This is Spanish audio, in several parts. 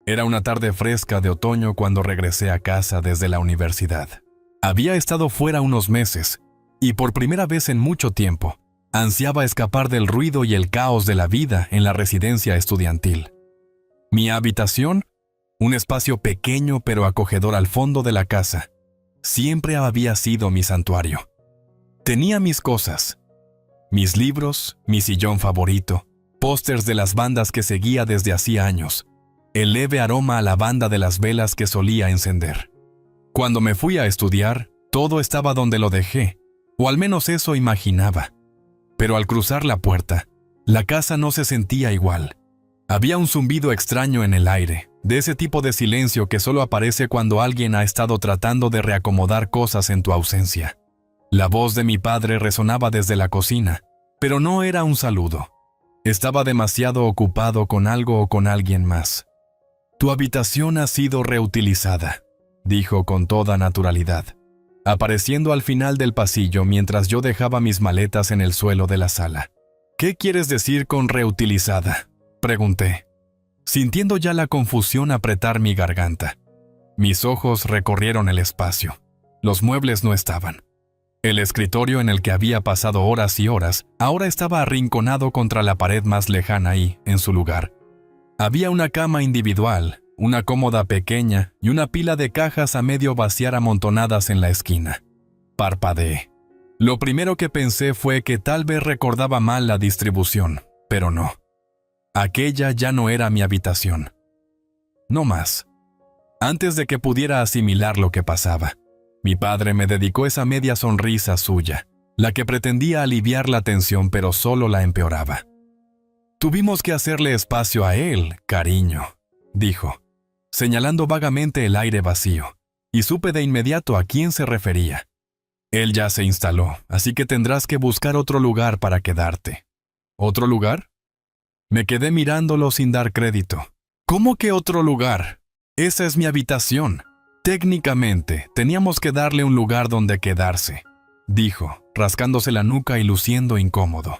Era una tarde fresca de otoño cuando regresé a casa desde la universidad. Había estado fuera unos meses, y por primera vez en mucho tiempo, ansiaba escapar del ruido y el caos de la vida en la residencia estudiantil. Mi habitación, un espacio pequeño pero acogedor al fondo de la casa, siempre había sido mi santuario. Tenía mis cosas, mis libros, mi sillón favorito, pósters de las bandas que seguía desde hacía años, el leve aroma a lavanda de las velas que solía encender. Cuando me fui a estudiar, todo estaba donde lo dejé, o al menos eso imaginaba. Pero al cruzar la puerta, la casa no se sentía igual. Había un zumbido extraño en el aire, de ese tipo de silencio que solo aparece cuando alguien ha estado tratando de reacomodar cosas en tu ausencia. La voz de mi padre resonaba desde la cocina, pero no era un saludo. Estaba demasiado ocupado con algo o con alguien más. «Tu habitación ha sido reutilizada», dijo con toda naturalidad, apareciendo al final del pasillo mientras yo dejaba mis maletas en el suelo de la sala. «¿Qué quieres decir con reutilizada?», pregunté, sintiendo ya la confusión apretar mi garganta. Mis ojos recorrieron el espacio. Los muebles no estaban. El escritorio en el que había pasado horas y horas ahora estaba arrinconado contra la pared más lejana y, en su lugar, había una cama individual, una cómoda pequeña y una pila de cajas a medio vaciar amontonadas en la esquina. Parpadeé. Lo primero que pensé fue que tal vez recordaba mal la distribución, pero no. Aquella ya no era mi habitación. No más. Antes de que pudiera asimilar lo que pasaba, mi padre me dedicó esa media sonrisa suya, la que pretendía aliviar la tensión pero solo la empeoraba. «Tuvimos que hacerle espacio a él, cariño», dijo, señalando vagamente el aire vacío, y supe de inmediato a quién se refería. «Él ya se instaló, así que tendrás que buscar otro lugar para quedarte». «¿Otro lugar?». Me quedé mirándolo sin dar crédito. «¿Cómo que otro lugar? Esa es mi habitación. Técnicamente, teníamos que darle un lugar donde quedarse», dijo, rascándose la nuca y luciendo incómodo.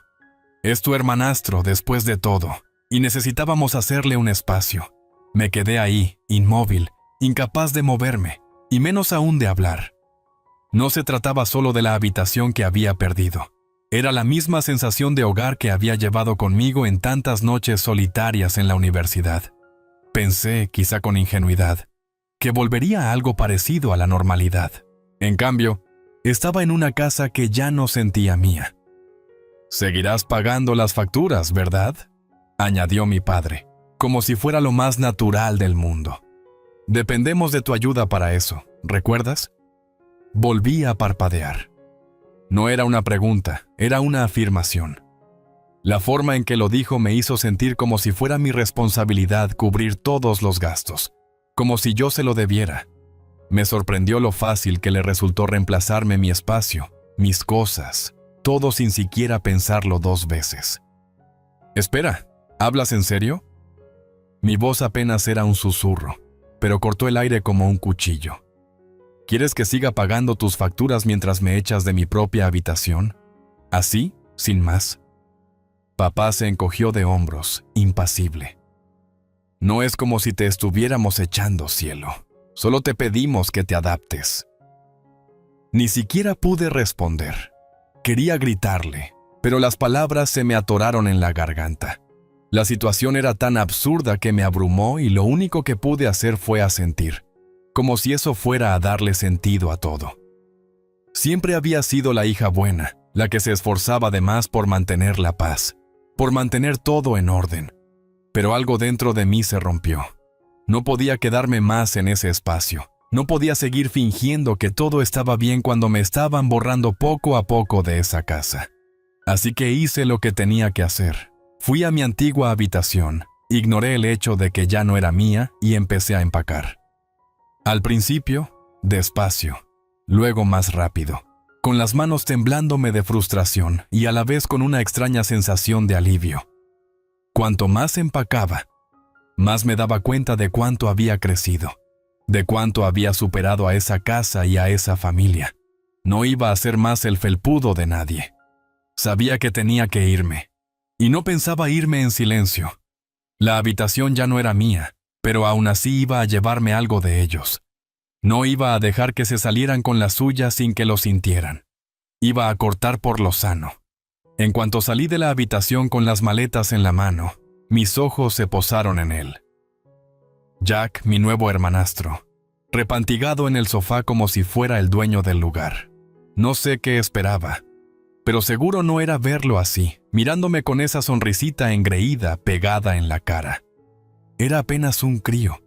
«Es tu hermanastro, después de todo, y necesitábamos hacerle un espacio». Me quedé ahí, inmóvil, incapaz de moverme, y menos aún de hablar. No se trataba solo de la habitación que había perdido. Era la misma sensación de hogar que había llevado conmigo en tantas noches solitarias en la universidad. Pensé, quizá con ingenuidad, que volvería a algo parecido a la normalidad. En cambio, estaba en una casa que ya no sentía mía. «Seguirás pagando las facturas, ¿verdad?», añadió mi padre, como si fuera lo más natural del mundo. «Dependemos de tu ayuda para eso, ¿recuerdas?». Volví a parpadear. No era una pregunta, era una afirmación. La forma en que lo dijo me hizo sentir como si fuera mi responsabilidad cubrir todos los gastos, como si yo se lo debiera. Me sorprendió lo fácil que le resultó reemplazarme mi espacio, mis cosas, todo sin siquiera pensarlo 2 veces. «Espera, ¿hablas en serio?». Mi voz apenas era un susurro, pero cortó el aire como un cuchillo. «¿Quieres que siga pagando tus facturas mientras me echas de mi propia habitación? ¿Así, sin más?». Papá se encogió de hombros, impasible. «No es como si te estuviéramos echando, cielo. Solo te pedimos que te adaptes». Ni siquiera pude responder. Quería gritarle, pero las palabras se me atoraron en la garganta. La situación era tan absurda que me abrumó y lo único que pude hacer fue asentir, como si eso fuera a darle sentido a todo. Siempre había sido la hija buena, la que se esforzaba de más por mantener la paz, por mantener todo en orden. Pero algo dentro de mí se rompió. No podía quedarme más en ese espacio. No podía seguir fingiendo que todo estaba bien cuando me estaban borrando poco a poco de esa casa. Así que hice lo que tenía que hacer. Fui a mi antigua habitación, ignoré el hecho de que ya no era mía y empecé a empacar. Al principio, despacio, luego más rápido, con las manos temblándome de frustración y a la vez con una extraña sensación de alivio. Cuanto más empacaba, más me daba cuenta de cuánto había crecido, de cuánto había superado a esa casa y a esa familia. No iba a ser más el felpudo de nadie. Sabía que tenía que irme, y no pensaba irme en silencio. La habitación ya no era mía, pero aún así iba a llevarme algo de ellos. No iba a dejar que se salieran con la suya sin que lo sintieran. Iba a cortar por lo sano. En cuanto salí de la habitación con las maletas en la mano, mis ojos se posaron en él. Jack, mi nuevo hermanastro, repantigado en el sofá como si fuera el dueño del lugar. No sé qué esperaba, pero seguro no era verlo así, mirándome con esa sonrisita engreída pegada en la cara. Era apenas un crío,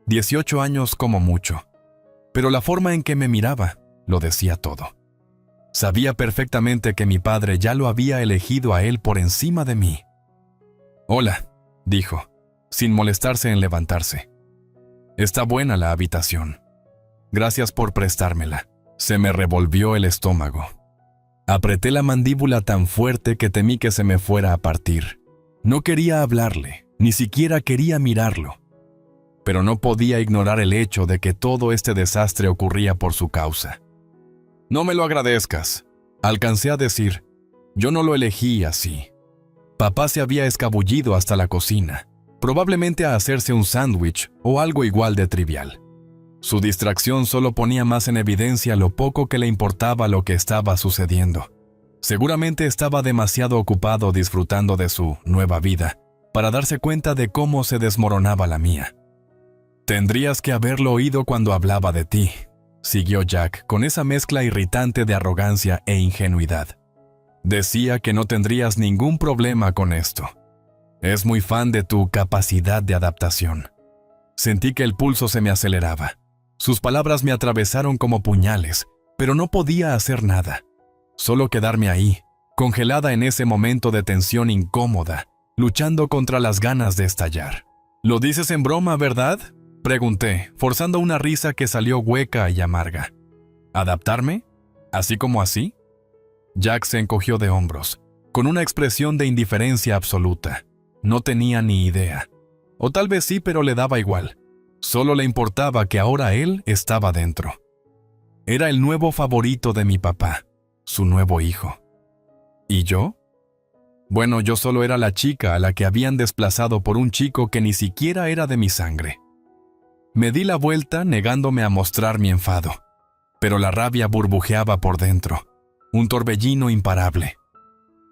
18 años como mucho, pero la forma en que me miraba lo decía todo. Sabía perfectamente que mi padre ya lo había elegido a él por encima de mí. «Hola», dijo, sin molestarse en levantarse. «Está buena la habitación. Gracias por prestármela». Se me revolvió el estómago. Apreté la mandíbula tan fuerte que temí que se me fuera a partir. No quería hablarle, ni siquiera quería mirarlo. Pero no podía ignorar el hecho de que todo este desastre ocurría por su causa. «No me lo agradezcas», alcancé a decir. «Yo no lo elegí así». Papá se había escabullido hasta la cocina, probablemente a hacerse un sándwich o algo igual de trivial. Su distracción solo ponía más en evidencia lo poco que le importaba lo que estaba sucediendo. Seguramente estaba demasiado ocupado disfrutando de su nueva vida para darse cuenta de cómo se desmoronaba la mía. «Tendrías que haberlo oído cuando hablaba de ti», siguió Jack con esa mezcla irritante de arrogancia e ingenuidad. «Decía que no tendrías ningún problema con esto. Es muy fan de tu capacidad de adaptación». Sentí que el pulso se me aceleraba. Sus palabras me atravesaron como puñales, pero no podía hacer nada. Solo quedarme ahí, congelada en ese momento de tensión incómoda, luchando contra las ganas de estallar. «¿Lo dices en broma, verdad?», pregunté, forzando una risa que salió hueca y amarga. «¿Adaptarme? ¿Así como así?». Jack se encogió de hombros, con una expresión de indiferencia absoluta. No tenía ni idea. O tal vez sí, pero le daba igual. Solo le importaba que ahora él estaba dentro. Era el nuevo favorito de mi papá, su nuevo hijo. ¿Y yo? Bueno, yo solo era la chica a la que habían desplazado por un chico que ni siquiera era de mi sangre. Me di la vuelta negándome a mostrar mi enfado, pero la rabia burbujeaba por dentro, un torbellino imparable.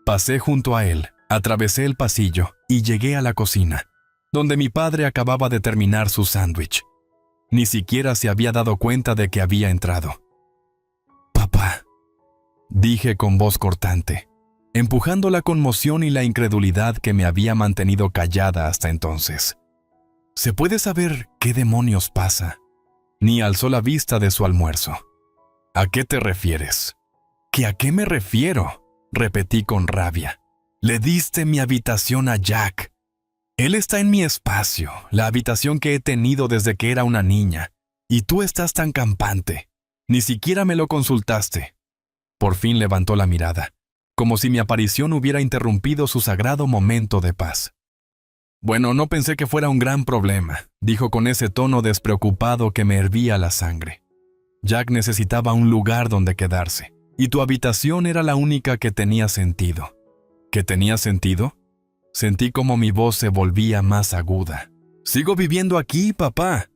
Pasé junto a él, atravesé el pasillo y llegué a la cocina, donde mi padre acababa de terminar su sándwich. Ni siquiera se había dado cuenta de que había entrado. «Papá», dije con voz cortante, empujando la conmoción y la incredulidad que me había mantenido callada hasta entonces. ¿Se puede saber qué demonios pasa? Ni alzó la vista de su almuerzo. «¿A qué te refieres?». «¿Que a qué me refiero?», repetí con rabia. «Le diste mi habitación a Jack. Él está en mi espacio, la habitación que he tenido desde que era una niña, y tú estás tan campante. Ni siquiera me lo consultaste». Por fin levantó la mirada, como si mi aparición hubiera interrumpido su sagrado momento de paz. «Bueno, no pensé que fuera un gran problema», dijo con ese tono despreocupado que me hervía la sangre. «Jack necesitaba un lugar donde quedarse, y tu habitación era la única que tenía sentido». ¿Que tenía sentido? Sentí como mi voz se volvía más aguda. «Sigo viviendo aquí, papá.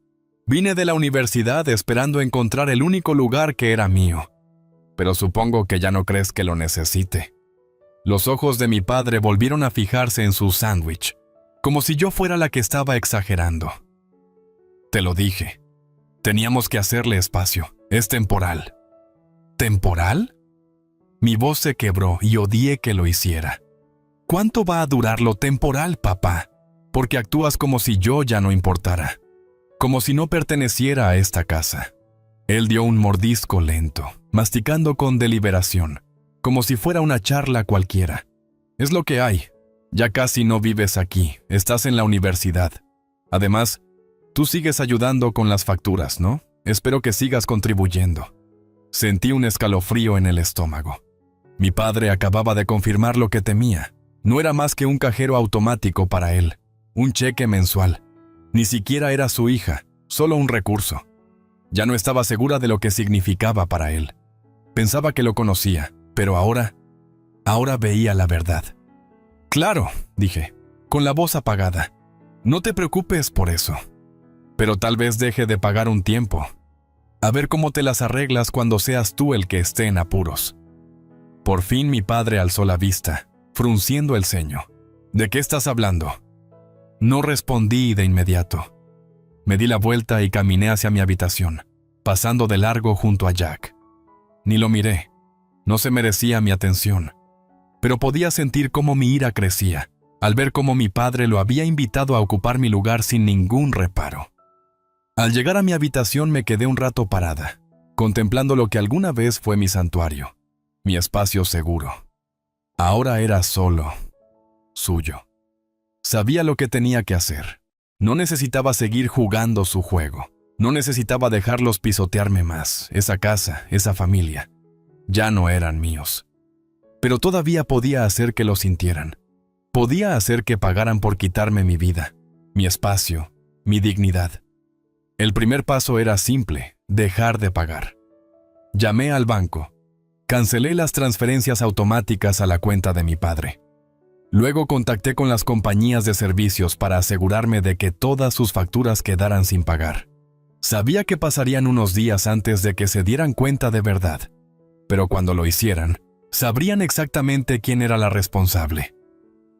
Vine de la universidad esperando encontrar el único lugar que era mío. Pero supongo que ya no crees que lo necesite». Los ojos de mi padre volvieron a fijarse en su sándwich, como si yo fuera la que estaba exagerando. «Te lo dije. Teníamos que hacerle espacio. Es temporal». ¿Temporal? Mi voz se quebró y odié que lo hiciera. ¿Cuánto va a durar lo temporal, papá? Porque actúas como si yo ya no importara, como si no perteneciera a esta casa. Él dio un mordisco lento, masticando con deliberación, como si fuera una charla cualquiera. «Es lo que hay. Ya casi no vives aquí, estás en la universidad. Además, tú sigues ayudando con las facturas, ¿no? Espero que sigas contribuyendo». Sentí un escalofrío en el estómago. Mi padre acababa de confirmar lo que temía. No era más que un cajero automático para él, un cheque mensual. Ni siquiera era su hija, solo un recurso. Ya no estaba segura de lo que significaba para él. Pensaba que lo conocía, pero ahora veía la verdad. «Claro», dije, con la voz apagada. «No te preocupes por eso. pero tal vez deje de pagar un tiempo. A ver cómo te las arreglas cuando seas tú el que esté en apuros. Por fin mi padre alzó la vista, frunciendo el ceño. ¿De qué estás hablando? No respondí de inmediato. Me di la vuelta y caminé hacia mi habitación, pasando de largo junto a Jack. Ni lo miré. No se merecía mi atención. Pero podía sentir cómo mi ira crecía, al ver cómo mi padre lo había invitado a ocupar mi lugar sin ningún reparo. Al llegar a mi habitación me quedé un rato parada, contemplando lo que alguna vez fue mi santuario, mi espacio seguro. Ahora era solo, suyo. Sabía lo que tenía que hacer. No necesitaba seguir jugando su juego. No necesitaba dejarlos pisotearme más. Esa casa, esa familia, ya no eran míos. Pero todavía podía hacer que lo sintieran. Podía hacer que pagaran por quitarme mi vida, mi espacio, mi dignidad. El primer paso era simple: dejar de pagar. Llamé al banco. Cancelé las transferencias automáticas a la cuenta de mi padre. Luego contacté con las compañías de servicios para asegurarme de que todas sus facturas quedaran sin pagar. Sabía que pasarían unos días antes de que se dieran cuenta de verdad, pero cuando lo hicieran, sabrían exactamente quién era la responsable.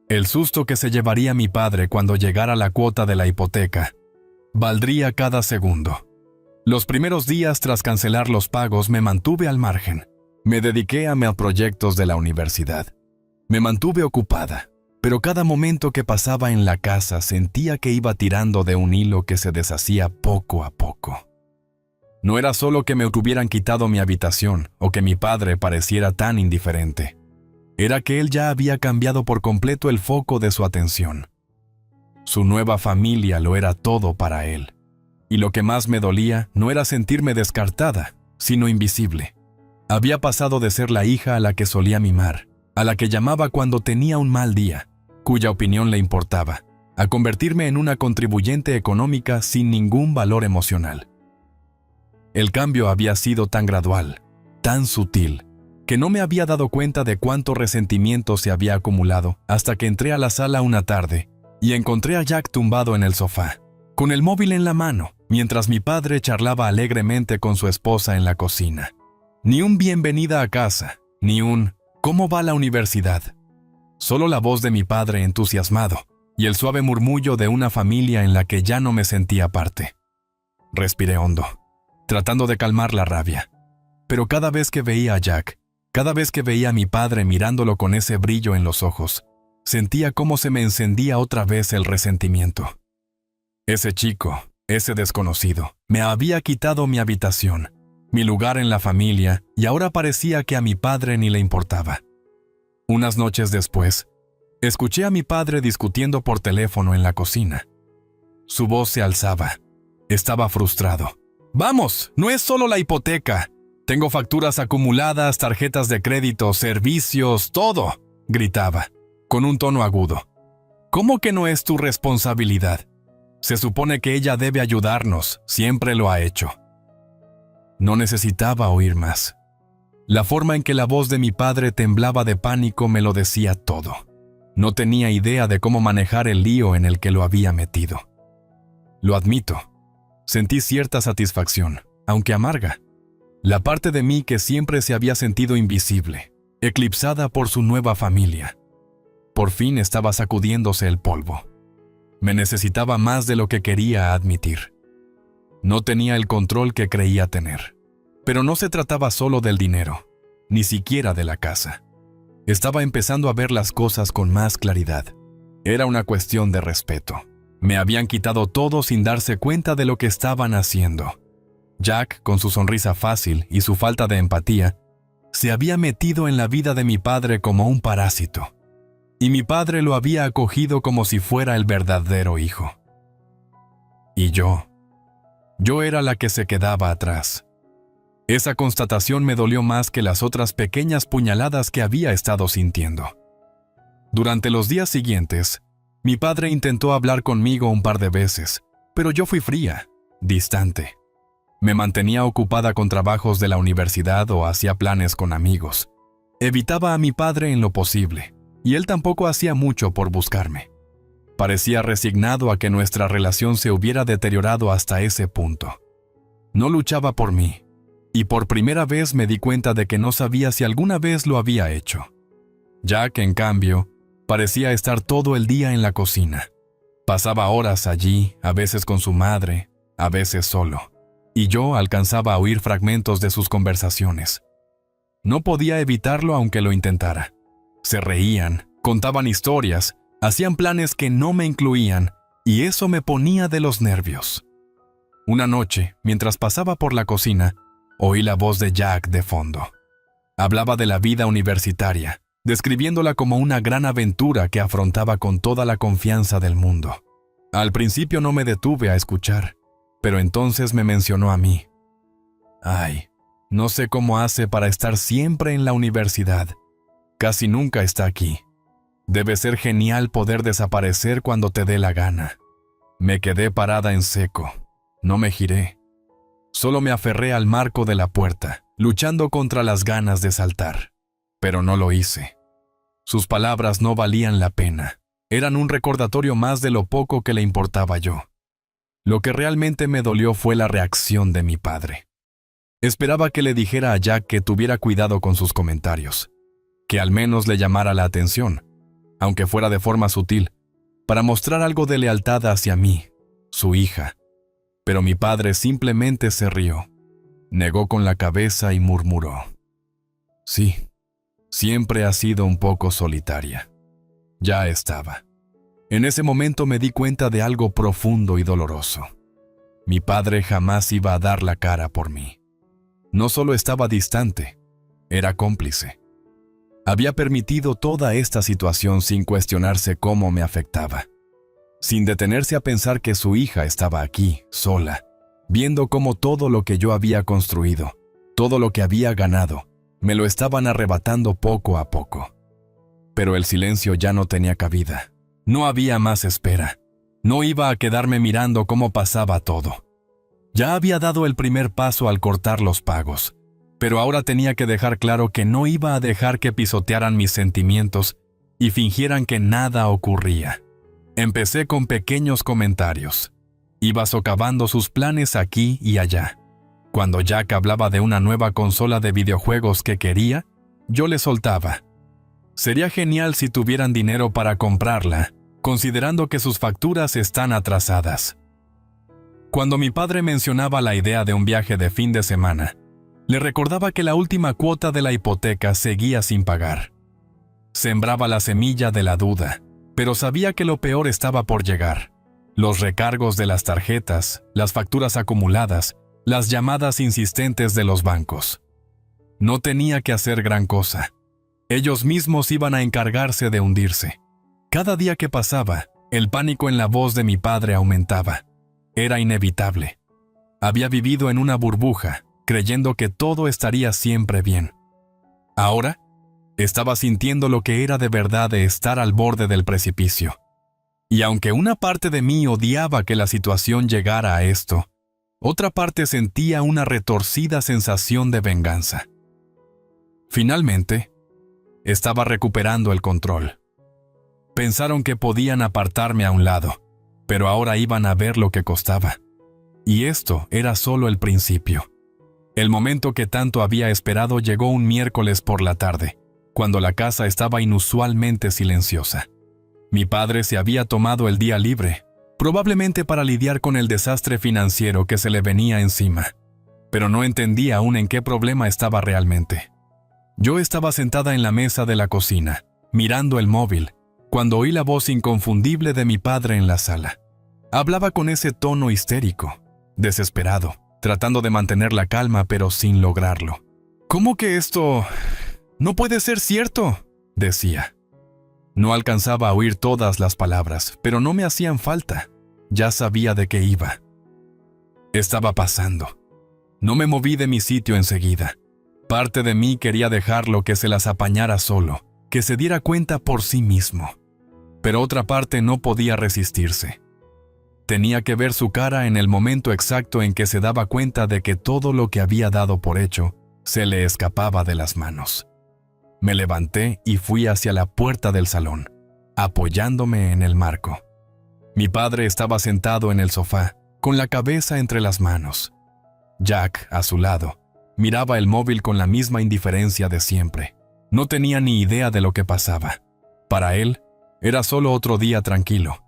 El susto que se llevaría mi padre cuando llegara la cuota de la hipoteca valdría cada segundo. Los primeros días tras cancelar los pagos me mantuve al margen. Me dediqué a mis proyectos de la universidad. Me mantuve ocupada, pero cada momento que pasaba en la casa sentía que iba tirando de un hilo que se deshacía poco a poco. No era solo que me hubieran quitado mi habitación o que mi padre pareciera tan indiferente. Era que él ya había cambiado por completo el foco de su atención. Su nueva familia lo era todo para él. Y lo que más me dolía no era sentirme descartada, sino invisible. Había pasado de ser la hija a la que solía mimar, a la que llamaba cuando tenía un mal día, cuya opinión le importaba, a convertirme en una contribuyente económica sin ningún valor emocional. El cambio había sido tan gradual, tan sutil, que no me había dado cuenta de cuánto resentimiento se había acumulado hasta que entré a la sala una tarde y encontré a Jack tumbado en el sofá, con el móvil en la mano, mientras mi padre charlaba alegremente con su esposa en la cocina. Ni un bienvenida a casa, ni un ¿cómo va la universidad? Solo la voz de mi padre entusiasmado y el suave murmullo de una familia en la que ya no me sentía parte. Respiré hondo, tratando de calmar la rabia. Pero cada vez que veía a Jack, cada vez que veía a mi padre mirándolo con ese brillo en los ojos, sentía cómo se me encendía otra vez el resentimiento. Ese chico, ese desconocido, me había quitado mi habitación, mi lugar en la familia, y ahora parecía que a mi padre ni le importaba. Unas noches después, escuché a mi padre discutiendo por teléfono en la cocina. Su voz se alzaba. Estaba frustrado. «¡Vamos! ¡No es solo la hipoteca! Tengo facturas acumuladas, tarjetas de crédito, servicios, todo», gritaba, con un tono agudo. «¿Cómo que no es tu responsabilidad? Se supone que ella debe ayudarnos, siempre lo ha hecho». No necesitaba oír más. La forma en que la voz de mi padre temblaba de pánico me lo decía todo. No tenía idea de cómo manejar el lío en el que lo había metido. Lo admito. Sentí cierta satisfacción, aunque amarga. La parte de mí que siempre se había sentido invisible, eclipsada por su nueva familia. Por fin estaba sacudiéndose el polvo. Me necesitaba más de lo que quería admitir. No tenía el control que creía tener. Pero no se trataba solo del dinero, ni siquiera de la casa. Estaba empezando a ver las cosas con más claridad. Era una cuestión de respeto. Me habían quitado todo sin darse cuenta de lo que estaban haciendo. Jack, con su sonrisa fácil y su falta de empatía, se había metido en la vida de mi padre como un parásito. Y mi padre lo había acogido como si fuera el verdadero hijo. Y yo era la que se quedaba atrás. Esa constatación me dolió más que las otras pequeñas puñaladas que había estado sintiendo. Durante los días siguientes, mi padre intentó hablar conmigo un par de veces, pero yo fui fría, distante. Me mantenía ocupada con trabajos de la universidad o hacía planes con amigos. Evitaba a mi padre en lo posible, y él tampoco hacía mucho por buscarme. Parecía resignado a que nuestra relación se hubiera deteriorado hasta ese punto. No luchaba por mí, y por primera vez me di cuenta de que no sabía si alguna vez lo había hecho. Jack, en cambio, parecía estar todo el día en la cocina. Pasaba horas allí, a veces con su madre, a veces solo, y yo alcanzaba a oír fragmentos de sus conversaciones. No podía evitarlo aunque lo intentara. Se reían, contaban historias, hacían planes que no me incluían, y eso me ponía de los nervios. Una noche, mientras pasaba por la cocina, oí la voz de Jack de fondo. Hablaba de la vida universitaria, describiéndola como una gran aventura que afrontaba con toda la confianza del mundo. Al principio no me detuve a escuchar, pero entonces me mencionó a mí. Ay, no sé cómo hace para estar siempre en la universidad. Casi nunca está aquí. Debe ser genial poder desaparecer cuando te dé la gana. Me quedé parada en seco. No me giré. Solo me aferré al marco de la puerta, luchando contra las ganas de saltar. Pero no lo hice. Sus palabras no valían la pena. Eran un recordatorio más de lo poco que le importaba yo. Lo que realmente me dolió fue la reacción de mi padre. Esperaba que le dijera a Jack que tuviera cuidado con sus comentarios, que al menos le llamara la atención, aunque fuera de forma sutil, para mostrar algo de lealtad hacia mí, su hija. Pero mi padre simplemente se rió, negó con la cabeza y murmuró. Sí, siempre ha sido un poco solitaria. Ya estaba. En ese momento me di cuenta de algo profundo y doloroso. Mi padre jamás iba a dar la cara por mí. No solo estaba distante, era cómplice. Había permitido toda esta situación sin cuestionarse cómo me afectaba, sin detenerse a pensar que su hija estaba aquí, sola, viendo cómo todo lo que yo había construido, todo lo que había ganado, me lo estaban arrebatando poco a poco. Pero el silencio ya no tenía cabida. No había más espera. No iba a quedarme mirando cómo pasaba todo. Ya había dado el primer paso al cortar los pagos, pero ahora tenía que dejar claro que no iba a dejar que pisotearan mis sentimientos y fingieran que nada ocurría. Empecé con pequeños comentarios. Iba socavando sus planes aquí y allá. Cuando Jack hablaba de una nueva consola de videojuegos que quería, yo le soltaba. Sería genial si tuvieran dinero para comprarla, considerando que sus facturas están atrasadas. Cuando mi padre mencionaba la idea de un viaje de fin de semana, le recordaba que la última cuota de la hipoteca seguía sin pagar. Sembraba la semilla de la duda, pero sabía que lo peor estaba por llegar. Los recargos de las tarjetas, las facturas acumuladas, las llamadas insistentes de los bancos. No tenía que hacer gran cosa. Ellos mismos iban a encargarse de hundirse. Cada día que pasaba, el pánico en la voz de mi padre aumentaba. Era inevitable. Había vivido en una burbuja, creyendo que todo estaría siempre bien. Ahora, estaba sintiendo lo que era de verdad de estar al borde del precipicio. Y aunque una parte de mí odiaba que la situación llegara a esto, otra parte sentía una retorcida sensación de venganza. Finalmente, estaba recuperando el control. Pensaron que podían apartarme a un lado, pero ahora iban a ver lo que costaba. Y esto era solo el principio. El momento que tanto había esperado llegó un miércoles por la tarde, cuando la casa estaba inusualmente silenciosa. Mi padre se había tomado el día libre, probablemente para lidiar con el desastre financiero que se le venía encima, pero no entendía aún en qué problema estaba realmente. Yo estaba sentada en la mesa de la cocina, mirando el móvil, cuando oí la voz inconfundible de mi padre en la sala. Hablaba con ese tono histérico, desesperado, tratando de mantener la calma pero sin lograrlo. ¿Cómo que esto no puede ser cierto?, decía. No alcanzaba a oír todas las palabras, pero no me hacían falta. Ya sabía de qué iba. Estaba pasando. No me moví de mi sitio enseguida. Parte de mí quería dejarlo que se las apañara solo, que se diera cuenta por sí mismo. Pero otra parte no podía resistirse. Tenía que ver su cara en el momento exacto en que se daba cuenta de que todo lo que había dado por hecho se le escapaba de las manos. Me levanté y fui hacia la puerta del salón, apoyándome en el marco. Mi padre estaba sentado en el sofá, con la cabeza entre las manos. Jack, a su lado, miraba el móvil con la misma indiferencia de siempre. No tenía ni idea de lo que pasaba. Para él, era solo otro día tranquilo.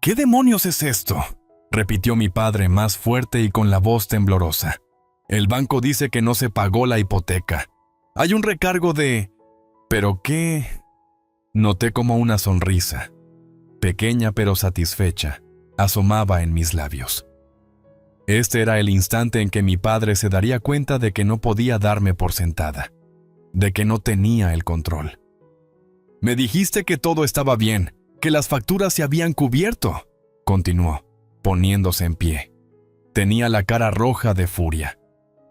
¿Qué demonios es esto?, repitió mi padre más fuerte y con la voz temblorosa. El banco dice que no se pagó la hipoteca. Hay un recargo de... ¿Pero qué? Noté como una sonrisa, pequeña pero satisfecha, asomaba en mis labios. Este era el instante en que mi padre se daría cuenta de que no podía darme por sentada, de que no tenía el control. Me dijiste que todo estaba bien, que las facturas se habían cubierto, continuó, poniéndose en pie. Tenía la cara roja de furia.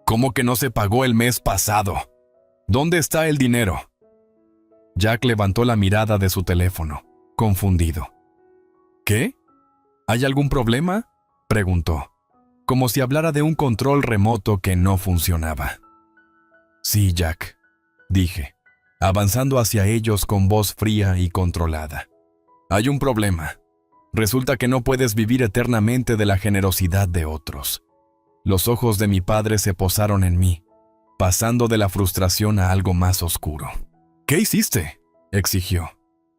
¿Cómo que no se pagó el mes pasado? ¿Dónde está el dinero? Jack levantó la mirada de su teléfono, confundido. ¿Qué? ¿Hay algún problema?, preguntó, como si hablara de un control remoto que no funcionaba. Sí, Jack, dije, avanzando hacia ellos con voz fría y controlada. Hay un problema. Resulta que no puedes vivir eternamente de la generosidad de otros. Los ojos de mi padre se posaron en mí, pasando de la frustración a algo más oscuro. ¿Qué hiciste?, exigió,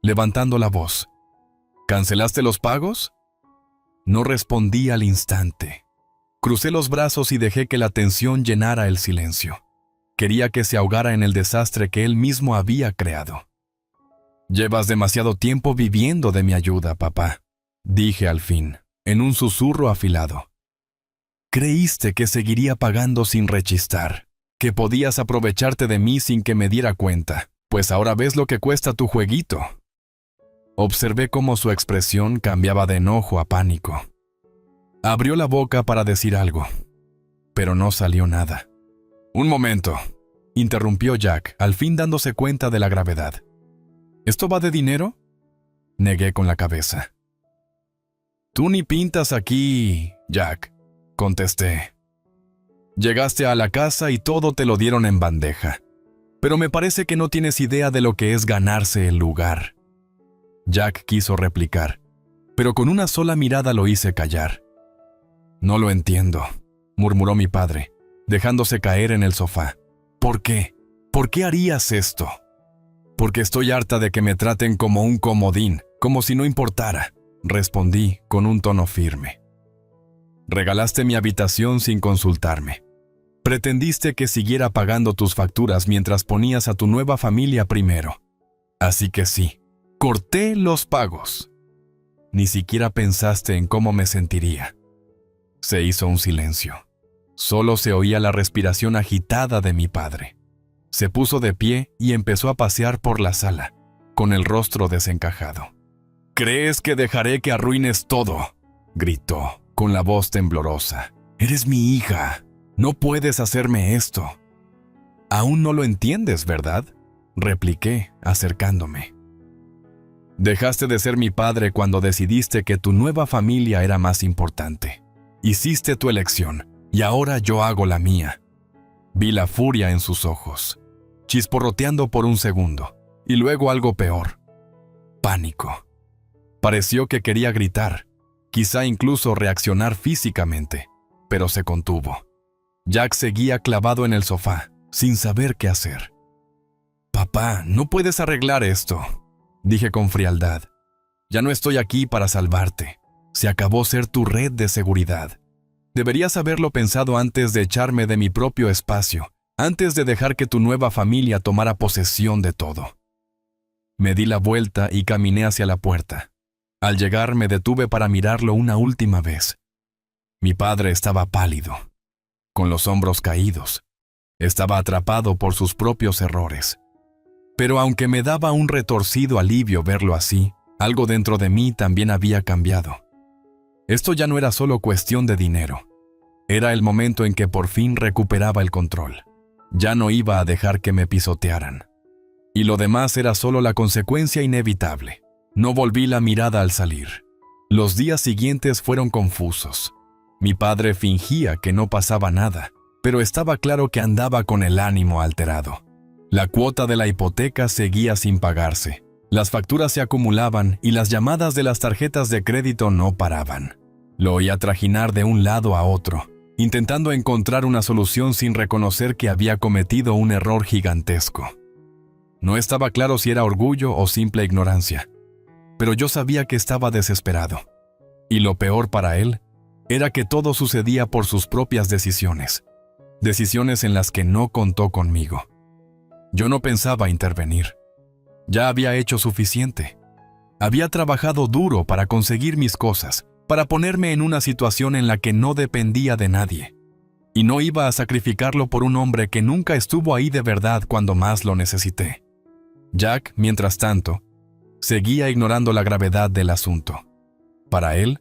levantando la voz. ¿Cancelaste los pagos? No respondí al instante. Crucé los brazos y dejé que la tensión llenara el silencio. Quería que se ahogara en el desastre que él mismo había creado. Llevas demasiado tiempo viviendo de mi ayuda, papá, dije al fin, en un susurro afilado. Creíste que seguiría pagando sin rechistar, que podías aprovecharte de mí sin que me diera cuenta, pues ahora ves lo que cuesta tu jueguito. Observé cómo su expresión cambiaba de enojo a pánico. Abrió la boca para decir algo, pero no salió nada. Un momento, interrumpió Jack, al fin dándose cuenta de la gravedad. ¿Esto va de dinero? Negué con la cabeza. Tú ni pintas aquí, Jack, contesté. Llegaste a la casa y todo te lo dieron en bandeja. Pero me parece que no tienes idea de lo que es ganarse el lugar. Jack quiso replicar, pero con una sola mirada lo hice callar. No lo entiendo, murmuró mi padre, dejándose caer en el sofá. ¿Por qué? ¿Por qué harías esto? Porque estoy harta de que me traten como un comodín, como si no importara, respondí con un tono firme. Regalaste mi habitación sin consultarme. Pretendiste que siguiera pagando tus facturas mientras ponías a tu nueva familia primero. Así que sí, corté los pagos. Ni siquiera pensaste en cómo me sentiría. Se hizo un silencio. Solo se oía la respiración agitada de mi padre. Se puso de pie y empezó a pasear por la sala, con el rostro desencajado. ¿Crees que dejaré que arruines todo?, gritó, con la voz temblorosa. Eres mi hija. No puedes hacerme esto. Aún no lo entiendes, ¿verdad?, repliqué, acercándome. Dejaste de ser mi padre cuando decidiste que tu nueva familia era más importante. Hiciste tu elección, y ahora yo hago la mía. Vi la furia en sus ojos, chisporroteando por un segundo, y luego algo peor. Pánico. Pareció que quería gritar, quizá incluso reaccionar físicamente, pero se contuvo. Jack seguía clavado en el sofá, sin saber qué hacer. «Papá, no puedes arreglar esto», dije con frialdad. «Ya no estoy aquí para salvarte. Se acabó ser tu red de seguridad. Deberías haberlo pensado antes de echarme de mi propio espacio, antes de dejar que tu nueva familia tomara posesión de todo». Me di la vuelta y caminé hacia la puerta. Al llegar me detuve para mirarlo una última vez. Mi padre estaba pálido, con los hombros caídos. Estaba atrapado por sus propios errores. Pero aunque me daba un retorcido alivio verlo así, algo dentro de mí también había cambiado. Esto ya no era solo cuestión de dinero. Era el momento en que por fin recuperaba el control. Ya no iba a dejar que me pisotearan. Y lo demás era solo la consecuencia inevitable. No volví la mirada al salir. Los días siguientes fueron confusos. Mi padre fingía que no pasaba nada, pero estaba claro que andaba con el ánimo alterado. La cuota de la hipoteca seguía sin pagarse. Las facturas se acumulaban y las llamadas de las tarjetas de crédito no paraban. Lo oía trajinar de un lado a otro, intentando encontrar una solución sin reconocer que había cometido un error gigantesco. No estaba claro si era orgullo o simple ignorancia, pero yo sabía que estaba desesperado. Y lo peor para él era que todo sucedía por sus propias decisiones en las que no contó conmigo. Yo no pensaba intervenir. Ya había hecho suficiente. Había trabajado duro para conseguir mis cosas, para ponerme en una situación en la que no dependía de nadie. Y no iba a sacrificarlo por un hombre que nunca estuvo ahí de verdad cuando más lo necesité. Jack, mientras tanto, seguía ignorando la gravedad del asunto. Para él,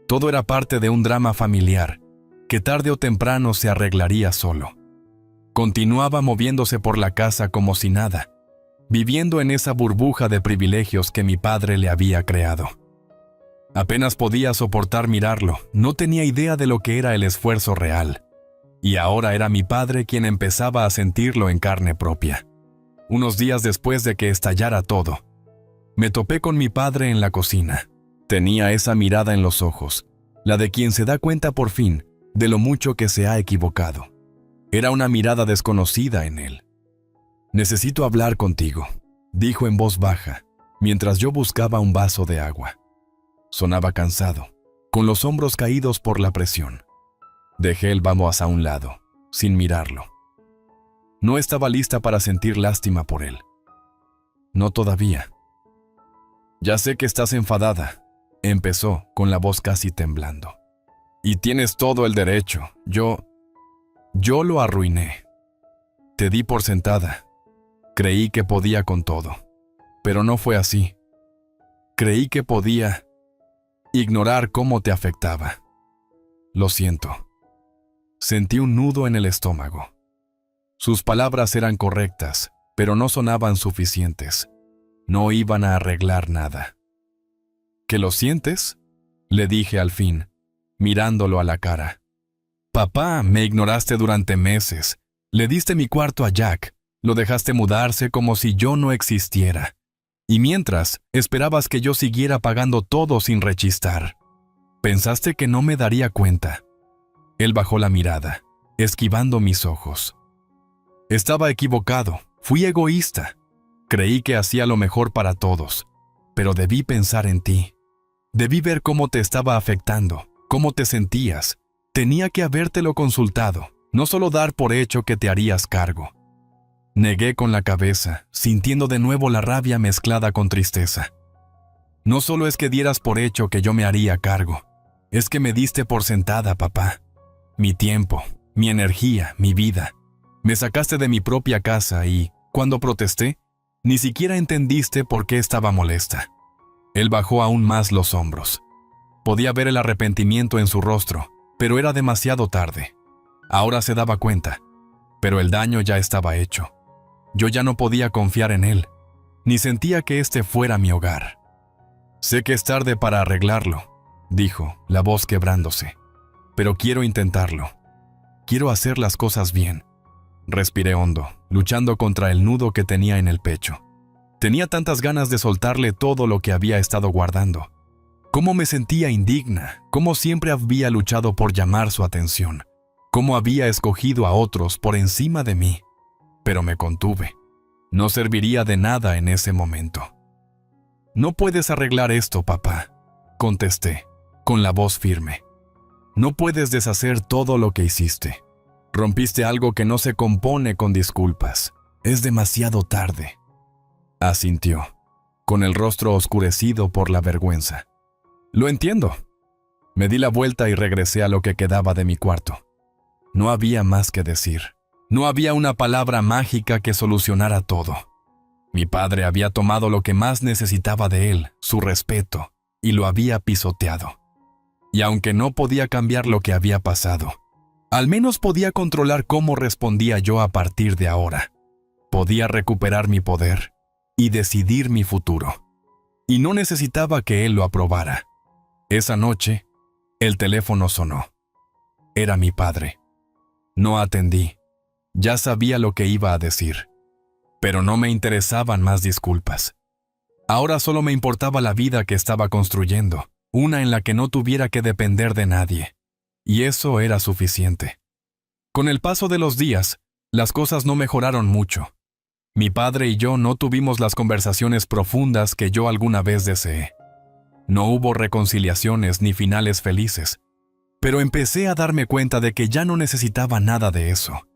todo era parte de un drama familiar que tarde o temprano se arreglaría solo. Continuaba moviéndose por la casa como si nada, viviendo en esa burbuja de privilegios que mi padre le había creado. Apenas podía soportar mirarlo, no tenía idea de lo que era el esfuerzo real. Y ahora era mi padre quien empezaba a sentirlo en carne propia. Unos días después de que estallara todo, me topé con mi padre en la cocina. Tenía esa mirada en los ojos, la de quien se da cuenta por fin de lo mucho que se ha equivocado. Era una mirada desconocida en él. «Necesito hablar contigo», dijo en voz baja, mientras yo buscaba un vaso de agua. Sonaba cansado, con los hombros caídos por la presión. Dejé el vaso a un lado, sin mirarlo. No estaba lista para sentir lástima por él. No todavía. «Ya sé que estás enfadada», empezó, con la voz casi temblando. «Y tienes todo el derecho. Yo lo arruiné. Te di por sentada. Creí que podía con todo. Pero no fue así. Creí que podía ignorar cómo te afectaba. Lo siento». Sentí un nudo en el estómago. Sus palabras eran correctas, pero no sonaban suficientes. No iban a arreglar nada. ¿Que lo sientes?, le dije al fin, mirándolo a la cara. «Papá, me ignoraste durante meses. Le diste mi cuarto a Jack. Lo dejaste mudarse como si yo no existiera. Y mientras, esperabas que yo siguiera pagando todo sin rechistar. Pensaste que no me daría cuenta». Él bajó la mirada, esquivando mis ojos. «Estaba equivocado. Fui egoísta. Creí que hacía lo mejor para todos. Pero debí pensar en ti. Debí ver cómo te estaba afectando, cómo te sentías. Tenía que habértelo consultado, no solo dar por hecho que te harías cargo». Negué con la cabeza, sintiendo de nuevo la rabia mezclada con tristeza. «No solo es que dieras por hecho que yo me haría cargo, es que me diste por sentada, papá. Mi tiempo, mi energía, mi vida. Me sacaste de mi propia casa y, cuando protesté, ni siquiera entendiste por qué estaba molesta». Él bajó aún más los hombros. Podía ver el arrepentimiento en su rostro, pero era demasiado tarde. Ahora se daba cuenta, pero el daño ya estaba hecho. Yo ya no podía confiar en él, ni sentía que este fuera mi hogar. «Sé que es tarde para arreglarlo», dijo, la voz quebrándose. «Pero quiero intentarlo. Quiero hacer las cosas bien». Respiré hondo, luchando contra el nudo que tenía en el pecho. Tenía tantas ganas de soltarle todo lo que había estado guardando. Cómo me sentía indigna, cómo siempre había luchado por llamar su atención, cómo había escogido a otros por encima de mí. Pero me contuve. No serviría de nada en ese momento. «No puedes arreglar esto, papá», contesté, con la voz firme. «No puedes deshacer todo lo que hiciste. Rompiste algo que no se compone con disculpas. Es demasiado tarde». Asintió, con el rostro oscurecido por la vergüenza. «Lo entiendo». Me di la vuelta y regresé a lo que quedaba de mi cuarto. No había más que decir. No había una palabra mágica que solucionara todo. Mi padre había tomado lo que más necesitaba de él, su respeto, y lo había pisoteado. Y aunque no podía cambiar lo que había pasado, al menos podía controlar cómo respondía yo a partir de ahora. Podía recuperar mi poder y decidir mi futuro. Y no necesitaba que él lo aprobara. Esa noche, el teléfono sonó. Era mi padre. No atendí. Ya sabía lo que iba a decir. Pero no me interesaban más disculpas. Ahora solo me importaba la vida que estaba construyendo, una en la que no tuviera que depender de nadie. Y eso era suficiente. Con el paso de los días, las cosas no mejoraron mucho. Mi padre y yo no tuvimos las conversaciones profundas que yo alguna vez deseé. No hubo reconciliaciones ni finales felices, pero empecé a darme cuenta de que ya no necesitaba nada de eso.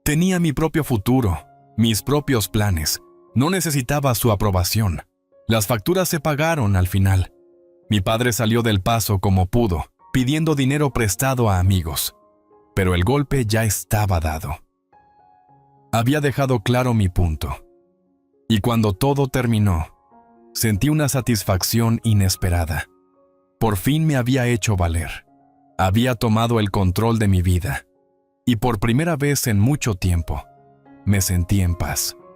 Tenía mi propio futuro, mis propios planes. No necesitaba su aprobación. Las facturas se pagaron al final. Mi padre salió del paso como pudo, pidiendo dinero prestado a amigos. Pero el golpe ya estaba dado. Había dejado claro mi punto. Y cuando todo terminó, sentí una satisfacción inesperada. Por fin me había hecho valer. Había tomado el control de mi vida. Y por primera vez en mucho tiempo, me sentí en paz.